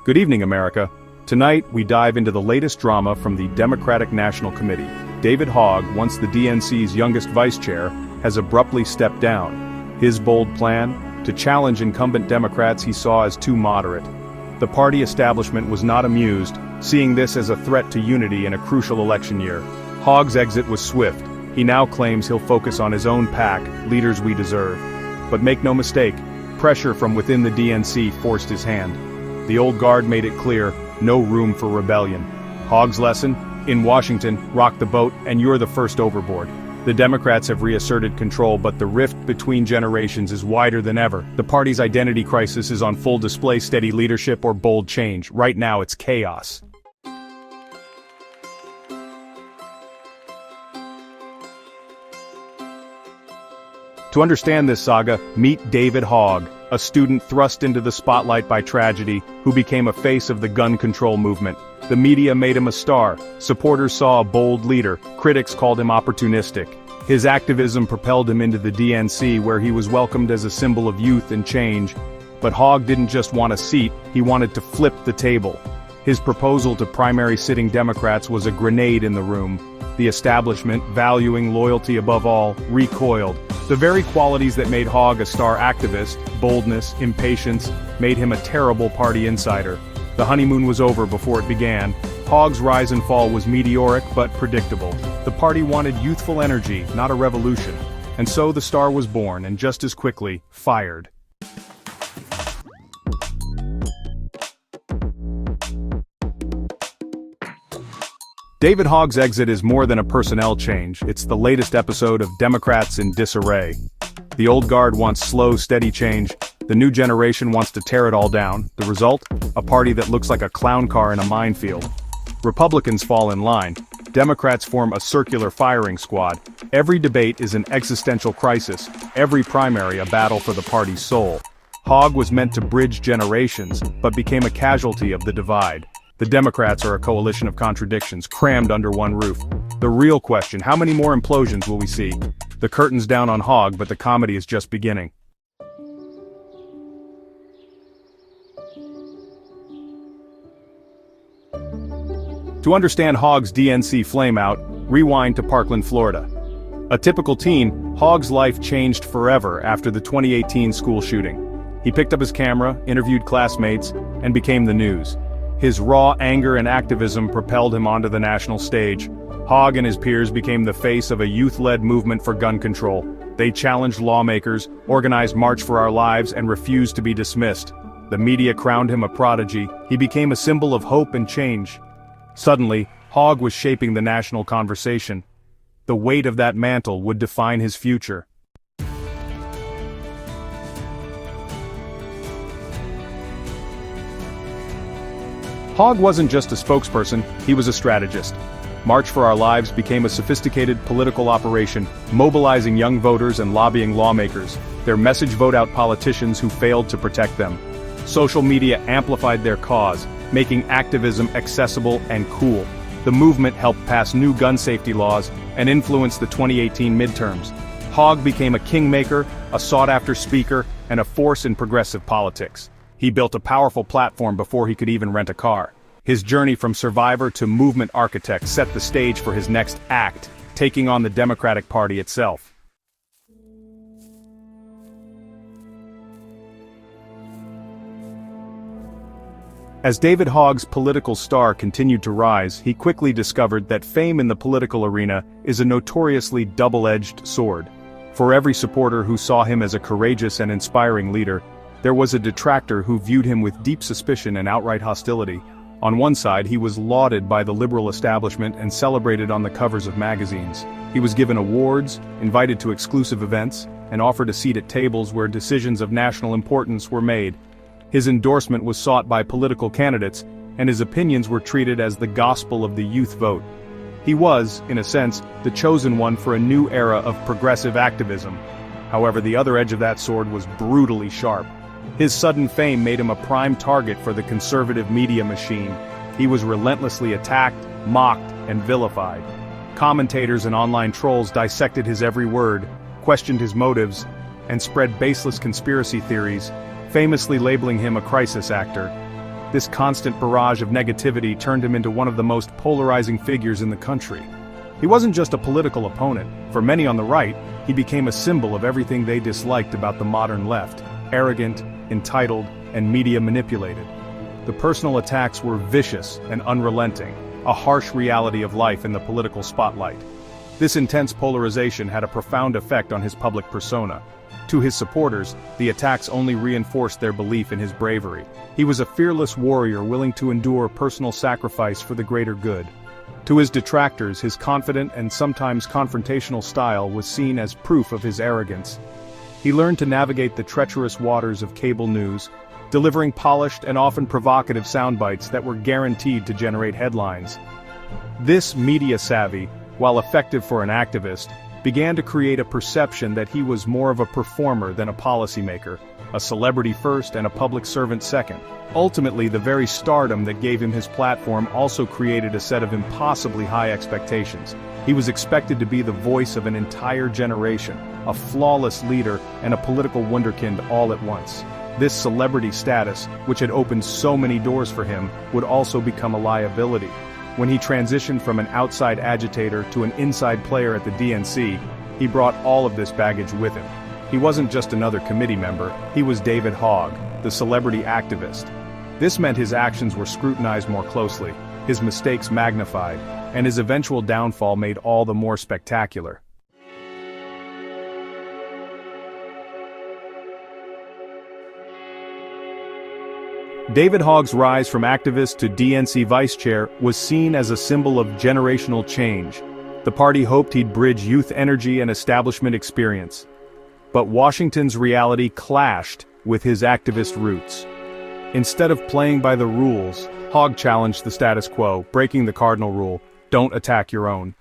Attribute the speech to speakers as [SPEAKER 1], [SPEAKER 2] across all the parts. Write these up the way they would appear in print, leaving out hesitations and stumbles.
[SPEAKER 1] Good evening, America. Tonight, we dive into the latest drama from the Democratic National Committee. David Hogg, once the DNC's youngest vice chair, has abruptly stepped down. His bold plan? To challenge incumbent Democrats he saw as too moderate. The party establishment was not amused, seeing this as a threat to unity in a crucial election year. Hogg's exit was swift. He now claims he'll focus on his own pack, Leaders We Deserve. But make no mistake, pressure from within the DNC forced his hand. The old guard made it clear, no room for rebellion. Hogg's lesson? In Washington, rock the boat and you're the first overboard. The Democrats have reasserted control, but the rift between generations is wider than ever. The party's identity crisis is on full display. Steady leadership or bold change. Right now it's chaos. To understand this saga, meet David Hogg, a student thrust into the spotlight by tragedy, who became a face of the gun control movement. The media made him a star, supporters saw a bold leader, critics called him opportunistic. His activism propelled him into the DNC, where he was welcomed as a symbol of youth and change. But Hogg didn't just want a seat, he wanted to flip the table. His proposal to primary sitting Democrats was a grenade in the room. The establishment, valuing loyalty above all, recoiled. The very qualities that made Hogg a star activist, boldness, impatience, made him a terrible party insider. The honeymoon was over before it began. Hogg's rise and fall was meteoric but predictable. The party wanted youthful energy, not a revolution. And so the star was born, and just as quickly, fired. David Hogg's exit is more than a personnel change, it's the latest episode of Democrats in Disarray. The old guard wants slow, steady change. The new generation wants to tear it all down. The result? A party that looks like a clown car in a minefield. Republicans fall in line. Democrats form a circular firing squad. Every debate is an existential crisis. Every primary a battle for the party's soul. Hogg was meant to bridge generations, but became a casualty of the divide. The Democrats are a coalition of contradictions, crammed under one roof. The real question, how many more implosions will we see? The curtain's down on Hogg, but the comedy is just beginning. To understand Hogg's DNC flameout, rewind to Parkland, Florida. A typical teen, Hogg's life changed forever after the 2018 school shooting. He picked up his camera, interviewed classmates, and became the news. His raw anger and activism propelled him onto the national stage. Hogg and his peers became the face of a youth-led movement for gun control. They challenged lawmakers, organized March for Our Lives, and refused to be dismissed. The media crowned him a prodigy. He became a symbol of hope and change. Suddenly, Hogg was shaping the national conversation. The weight of that mantle would define his future. Hogg wasn't just a spokesperson, he was a strategist. March for Our Lives became a sophisticated political operation, mobilizing young voters and lobbying lawmakers. Their message vote out politicians who failed to protect them. Social media amplified their cause, making activism accessible and cool. The movement helped pass new gun safety laws and influenced the 2018 midterms. Hogg became a kingmaker, a sought-after speaker, and a force in progressive politics. He built a powerful platform before he could even rent a car. His journey from survivor to movement architect set the stage for his next act, taking on the Democratic Party itself. As David Hogg's political star continued to rise, he quickly discovered that fame in the political arena is a notoriously double-edged sword. For every supporter who saw him as a courageous and inspiring leader, there was a detractor who viewed him with deep suspicion and outright hostility. On one side, he was lauded by the liberal establishment and celebrated on the covers of magazines. He was given awards, invited to exclusive events, and offered a seat at tables where decisions of national importance were made. His endorsement was sought by political candidates, and his opinions were treated as the gospel of the youth vote. He was, in a sense, the chosen one for a new era of progressive activism. However, the other edge of that sword was brutally sharp. His sudden fame made him a prime target for the conservative media machine. He was relentlessly attacked, mocked, and vilified. Commentators and online trolls dissected his every word, questioned his motives, and spread baseless conspiracy theories, famously labeling him a crisis actor. This constant barrage of negativity turned him into one of the most polarizing figures in the country. He wasn't just a political opponent. For many on the right, he became a symbol of everything they disliked about the modern left: arrogant, entitled, and media manipulated. The personal attacks were vicious and unrelenting, a harsh reality of life in the political spotlight. This intense polarization had a profound effect on his public persona. To his supporters, the attacks only reinforced their belief in his bravery. He was a fearless warrior willing to endure personal sacrifice for the greater good. To his detractors, his confident and sometimes confrontational style was seen as proof of his arrogance. He learned to navigate the treacherous waters of cable news, delivering polished and often provocative soundbites that were guaranteed to generate headlines. This media savvy, while effective for an activist, began to create a perception that he was more of a performer than a policymaker, a celebrity first and a public servant second. Ultimately, the very stardom that gave him his platform also created a set of impossibly high expectations. He was expected to be the voice of an entire generation, a flawless leader, and a political wunderkind all at once. This celebrity status, which had opened so many doors for him, would also become a liability. When he transitioned from an outside agitator to an inside player at the DNC, he brought all of this baggage with him. He wasn't just another committee member, he was David Hogg, the celebrity activist. This meant his actions were scrutinized more closely, his mistakes magnified, and his eventual downfall made all the more spectacular. David Hogg's rise from activist to DNC vice chair was seen as a symbol of generational change. The party hoped he'd bridge youth energy and establishment experience. But Washington's reality clashed with his activist roots. Instead of playing by the rules, Hogg challenged the status quo, breaking the cardinal rule: don't attack your own.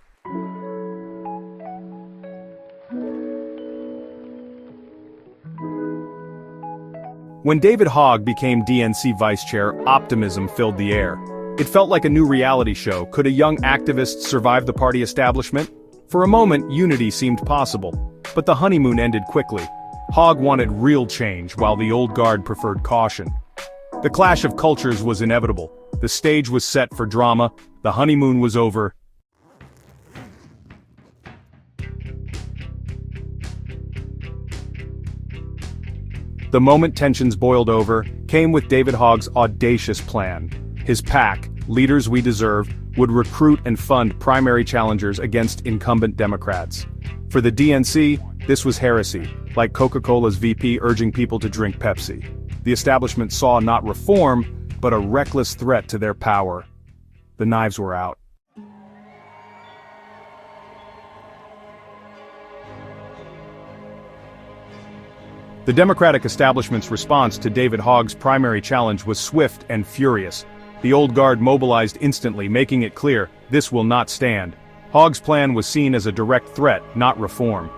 [SPEAKER 1] When David Hogg became DNC vice chair, optimism filled the air. It felt like a new reality show. Could a young activist survive the party establishment? For a moment, unity seemed possible. But the honeymoon ended quickly. Hogg wanted real change, while the old guard preferred caution. The clash of cultures was inevitable. The stage was set for drama. The honeymoon was over. The moment tensions boiled over came with David Hogg's audacious plan. His PAC, Leaders We Deserve, would recruit and fund primary challengers against incumbent Democrats. For the DNC, this was heresy, like Coca-Cola's VP urging people to drink Pepsi. The establishment saw not reform, but a reckless threat to their power. The knives were out. The Democratic establishment's response to David Hogg's primary challenge was swift and furious. The old guard mobilized instantly, making it clear, this will not stand. Hogg's plan was seen as a direct threat, not reform.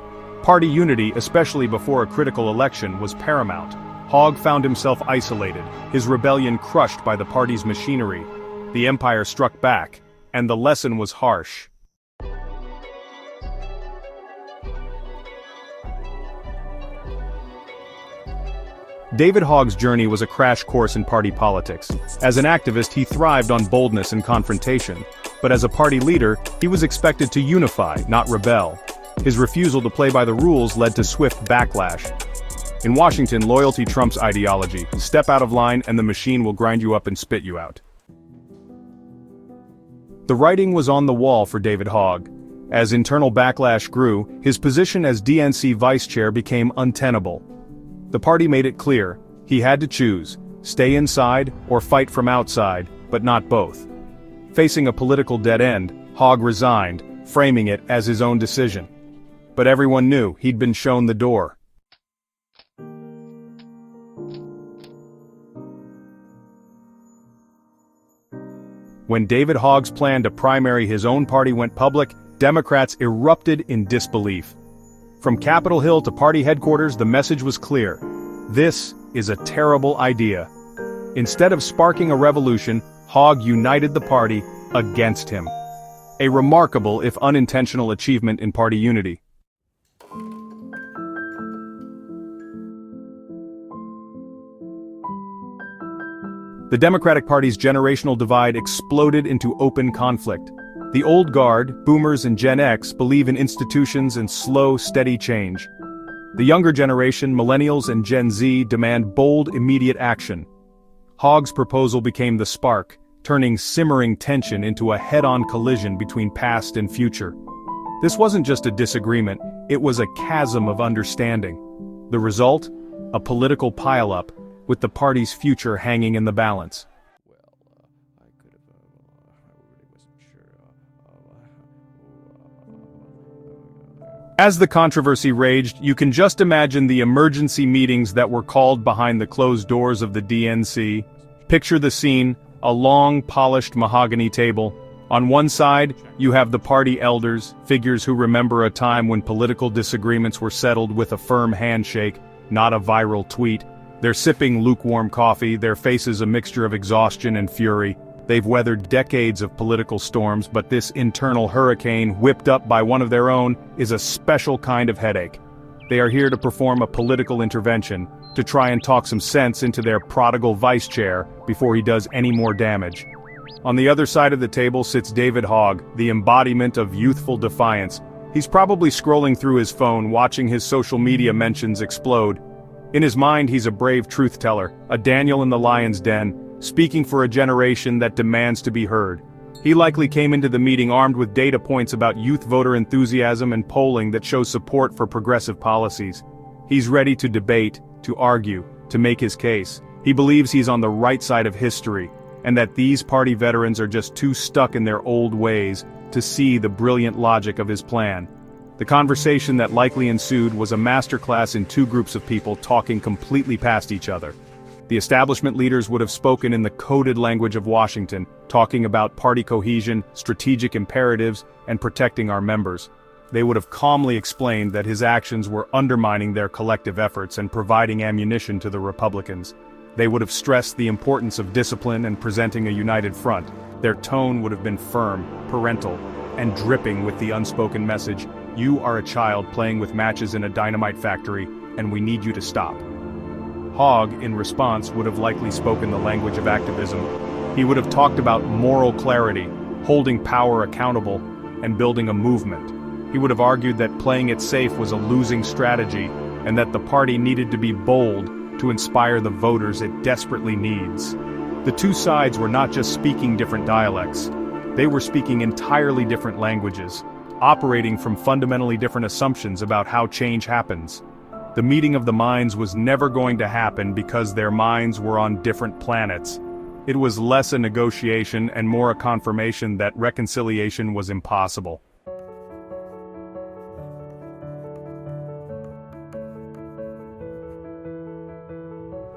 [SPEAKER 1] Party unity, especially before a critical election, was paramount. Hogg found himself isolated, his rebellion crushed by the party's machinery. The empire struck back, and the lesson was harsh. David Hogg's journey was a crash course in party politics. As an activist, he thrived on boldness and confrontation. But as a party leader, he was expected to unify, not rebel. His refusal to play by the rules led to swift backlash. In Washington, loyalty trumps ideology. Step out of line and the machine will grind you up and spit you out. The writing was on the wall for David Hogg. As internal backlash grew, his position as DNC vice chair became untenable. The party made it clear, he had to choose, stay inside or fight from outside, but not both. Facing a political dead end, Hogg resigned, framing it as his own decision. But everyone knew he'd been shown the door. When David Hogg's plan to primary his own party went public, Democrats erupted in disbelief. From Capitol Hill to party headquarters, the message was clear. This is a terrible idea. Instead of sparking a revolution, Hogg united the party against him. A remarkable, if unintentional, achievement in party unity. The Democratic Party's generational divide exploded into open conflict. The old guard, boomers and Gen X, believe in institutions and slow, steady change. The younger generation, millennials and Gen Z, demand bold, immediate action. Hogg's proposal became the spark, turning simmering tension into a head-on collision between past and future. This wasn't just a disagreement, it was a chasm of understanding. The result? A political pile-up, with the party's future hanging in the balance. As the controversy raged, you can just imagine the emergency meetings that were called behind the closed doors of the DNC. Picture the scene, a long, polished mahogany table. On one side, you have the party elders, figures who remember a time when political disagreements were settled with a firm handshake, not a viral tweet. They're sipping lukewarm coffee, their faces a mixture of exhaustion and fury. They've weathered decades of political storms, but this internal hurricane, whipped up by one of their own, is a special kind of headache. They are here to perform a political intervention, to try and talk some sense into their prodigal vice chair before he does any more damage. On the other side of the table sits David Hogg, the embodiment of youthful defiance. He's probably scrolling through his phone, watching his social media mentions explode. In his mind, he's a brave truth-teller, a Daniel in the lion's den, speaking for a generation that demands to be heard. He likely came into the meeting armed with data points about youth voter enthusiasm and polling that shows support for progressive policies. He's ready to debate, to argue, to make his case. He believes he's on the right side of history, and that these party veterans are just too stuck in their old ways to see the brilliant logic of his plan. The conversation that likely ensued was a masterclass in two groups of people talking completely past each other. The establishment leaders would have spoken in the coded language of Washington, talking about party cohesion, strategic imperatives, and protecting our members. They would have calmly explained that his actions were undermining their collective efforts and providing ammunition to the Republicans. They would have stressed the importance of discipline and presenting a united front. Their tone would have been firm, parental, and dripping with the unspoken message, "You are a child playing with matches in a dynamite factory, and we need you to stop." Hogg, in response, would have likely spoken the language of activism. He would have talked about moral clarity, holding power accountable, and building a movement. He would have argued that playing it safe was a losing strategy, and that the party needed to be bold to inspire the voters it desperately needs. The two sides were not just speaking different dialects. They were speaking entirely different languages, operating from fundamentally different assumptions about how change happens. The meeting of the minds was never going to happen because their minds were on different planets. It was less a negotiation and more a confirmation that reconciliation was impossible.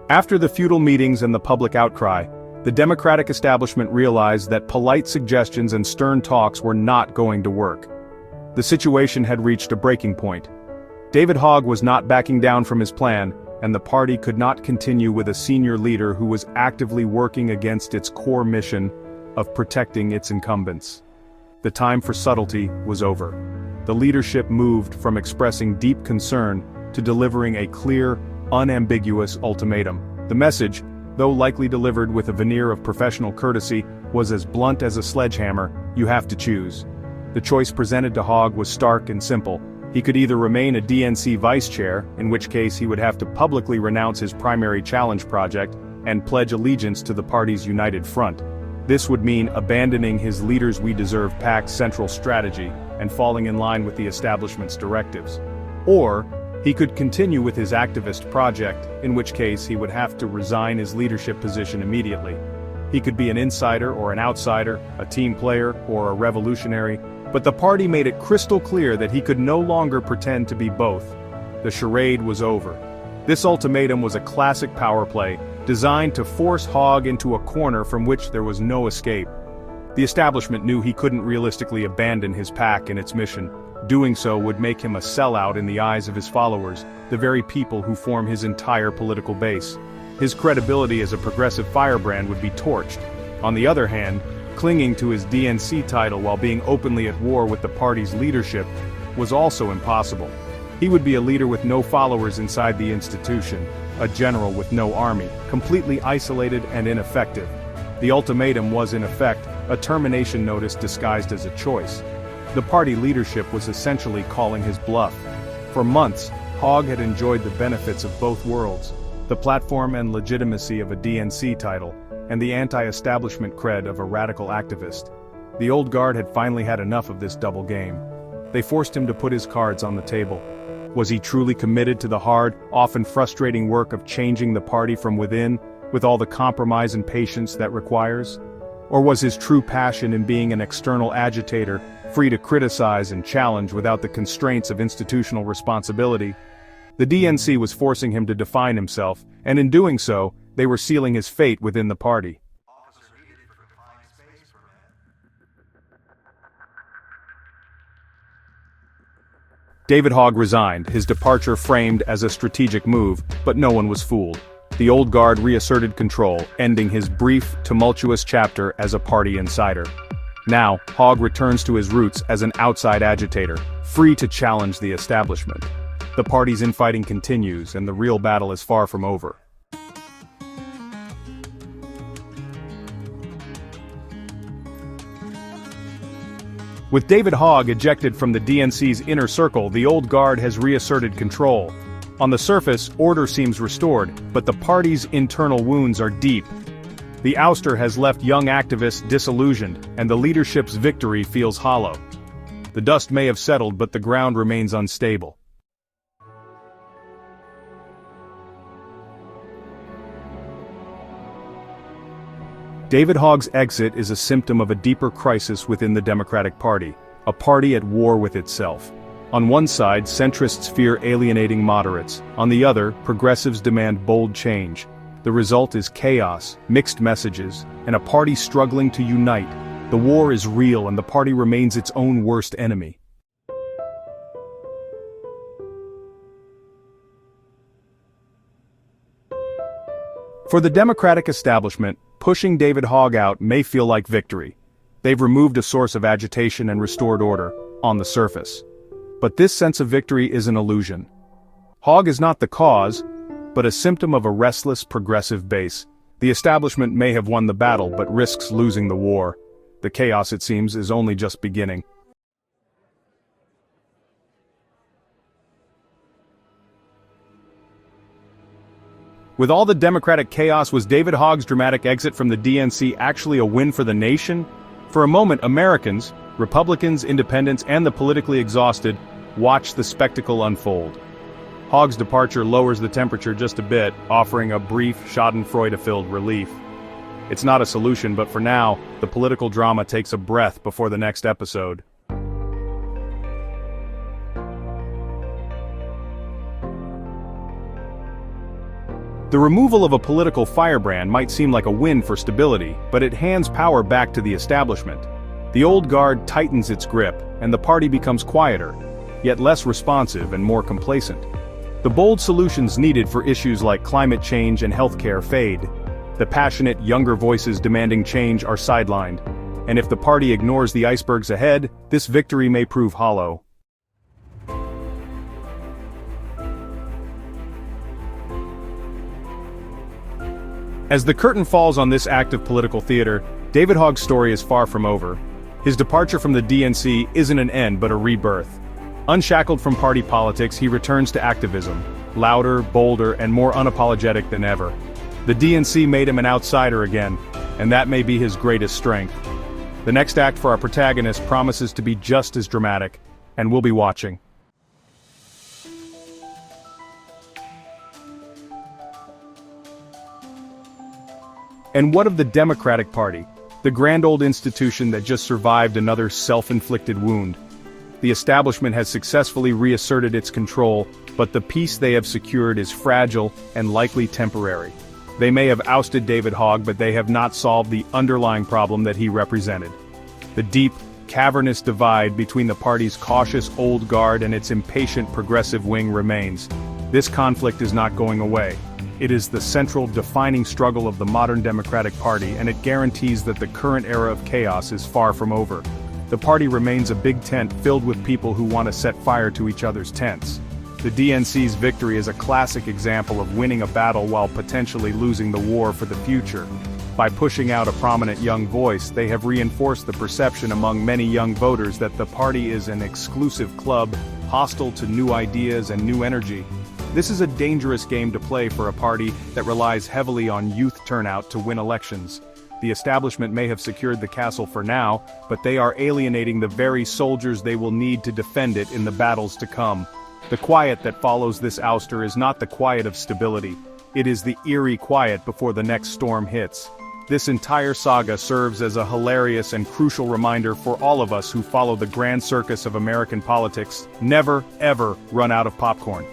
[SPEAKER 1] After the futile meetings and the public outcry, the Democratic establishment realized that polite suggestions and stern talks were not going to work. The situation had reached a breaking point. David Hogg was not backing down from his plan, and the party could not continue with a senior leader who was actively working against its core mission of protecting its incumbents. The time for subtlety was over. The leadership moved from expressing deep concern to delivering a clear, unambiguous ultimatum. The message, though likely delivered with a veneer of professional courtesy, was as blunt as a sledgehammer: you have to choose. The choice presented to Hogg was stark and simple. He could either remain a DNC vice chair, in which case he would have to publicly renounce his primary challenge project, and pledge allegiance to the party's united front. This would mean abandoning his Leaders We Deserve PAC's central strategy, and falling in line with the establishment's directives. Or, he could continue with his activist project, in which case he would have to resign his leadership position immediately. He could be an insider or an outsider, a team player or a revolutionary, but the party made it crystal clear that he could no longer pretend to be both. The charade was over. This ultimatum was a classic power play, designed to force Hogg into a corner from which there was no escape. The establishment knew he couldn't realistically abandon his PAC and its mission. Doing so would make him a sellout in the eyes of his followers, the very people who form his entire political base. His credibility as a progressive firebrand would be torched. On the other hand, clinging to his DNC title while being openly at war with the party's leadership was also impossible. He would be a leader with no followers inside the institution, a general with no army, completely isolated and ineffective. The ultimatum was in effect, a termination notice disguised as a choice. The party leadership was essentially calling his bluff. For months, Hogg had enjoyed the benefits of both worlds, the platform and legitimacy of a DNC title, and the anti-establishment cred of a radical activist. The old guard had finally had enough of this double game. They forced him to put his cards on the table. Was he truly committed to the hard, often frustrating work of changing the party from within, with all the compromise and patience that requires? Or was his true passion in being an external agitator, free to criticize and challenge without the constraints of institutional responsibility? The DNC was forcing him to define himself, and in doing so, they were sealing his fate within the party. David Hogg resigned, his departure framed as a strategic move, but no one was fooled. The old guard reasserted control, ending his brief, tumultuous chapter as a party insider. Now, Hogg returns to his roots as an outside agitator, free to challenge the establishment. The party's infighting continues, and the real battle is far from over. With David Hogg ejected from the DNC's inner circle, the old guard has reasserted control. On the surface, order seems restored, but the party's internal wounds are deep. The ouster has left young activists disillusioned, and the leadership's victory feels hollow. The dust may have settled, but the ground remains unstable. David Hogg's exit is a symptom of a deeper crisis within the Democratic Party, a party at war with itself. On one side, centrists fear alienating moderates. On the other, progressives demand bold change. The result is chaos, mixed messages, and a party struggling to unite. The war is real, and the party remains its own worst enemy. For the Democratic establishment, pushing David Hogg out may feel like victory. They've removed a source of agitation and restored order, on the surface. But this sense of victory is an illusion. Hogg is not the cause, but a symptom of a restless, progressive base. The establishment may have won the battle, but risks losing the war. The chaos, it seems, is only just beginning. With all the Democratic chaos, was David Hogg's dramatic exit from the DNC actually a win for the nation? For a moment, Americans, Republicans, independents, and the politically exhausted, watched the spectacle unfold. Hogg's departure lowers the temperature just a bit, offering a brief, schadenfreude-filled relief. It's not a solution, but for now, the political drama takes a breath before the next episode. The removal of a political firebrand might seem like a win for stability, but it hands power back to the establishment. The old guard tightens its grip, and the party becomes quieter, yet less responsive and more complacent. The bold solutions needed for issues like climate change and healthcare fade. The passionate, younger voices demanding change are sidelined. And if the party ignores the icebergs ahead, this victory may prove hollow. As the curtain falls on this act of political theater, David Hogg's story is far from over. His departure from the DNC isn't an end but a rebirth. Unshackled from party politics, he returns to activism, louder, bolder, and more unapologetic than ever. The DNC made him an outsider again, and that may be his greatest strength. The next act for our protagonist promises to be just as dramatic, and we'll be watching. And what of the Democratic Party, the grand old institution that just survived another self-inflicted wound? The establishment has successfully reasserted its control, but the peace they have secured is fragile and likely temporary. They may have ousted David Hogg, but they have not solved the underlying problem that he represented. The deep, cavernous divide between the party's cautious old guard and its impatient progressive wing remains. This conflict is not going away. It is the central defining struggle of the modern Democratic Party, and it guarantees that the current era of chaos is far from over. The party remains a big tent filled with people who want to set fire to each other's tents. The DNC's victory is a classic example of winning a battle while potentially losing the war for the future. By pushing out a prominent young voice, they have reinforced the perception among many young voters that the party is an exclusive club, hostile to new ideas and new energy. This is a dangerous game to play for a party that relies heavily on youth turnout to win elections. The establishment may have secured the castle for now, but they are alienating the very soldiers they will need to defend it in the battles to come. The quiet that follows this ouster is not the quiet of stability. It is the eerie quiet before the next storm hits. This entire saga serves as a hilarious and crucial reminder for all of us who follow the grand circus of American politics: never, ever run out of popcorn.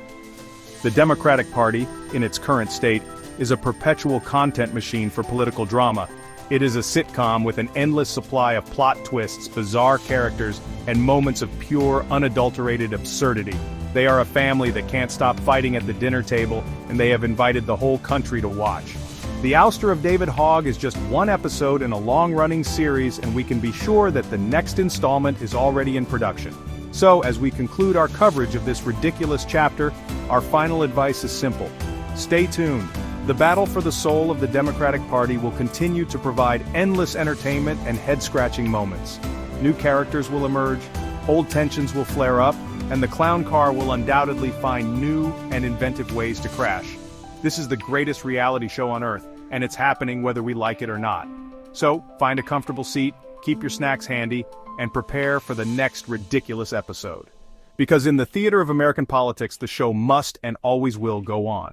[SPEAKER 1] The Democratic Party, in its current state, is a perpetual content machine for political drama. It is a sitcom with an endless supply of plot twists, bizarre characters, and moments of pure, unadulterated absurdity. They are a family that can't stop fighting at the dinner table, and they have invited the whole country to watch. The ouster of David Hogg is just one episode in a long-running series, and we can be sure that the next installment is already in production. So, as we conclude our coverage of this ridiculous chapter, our final advice is simple. Stay tuned. The battle for the soul of the Democratic Party will continue to provide endless entertainment and head-scratching moments. New characters will emerge, old tensions will flare up, and the clown car will undoubtedly find new and inventive ways to crash. This is the greatest reality show on Earth, and it's happening whether we like it or not. So, find a comfortable seat, keep your snacks handy, and prepare for the next ridiculous episode. Because in the theater of American politics, the show must and always will go on.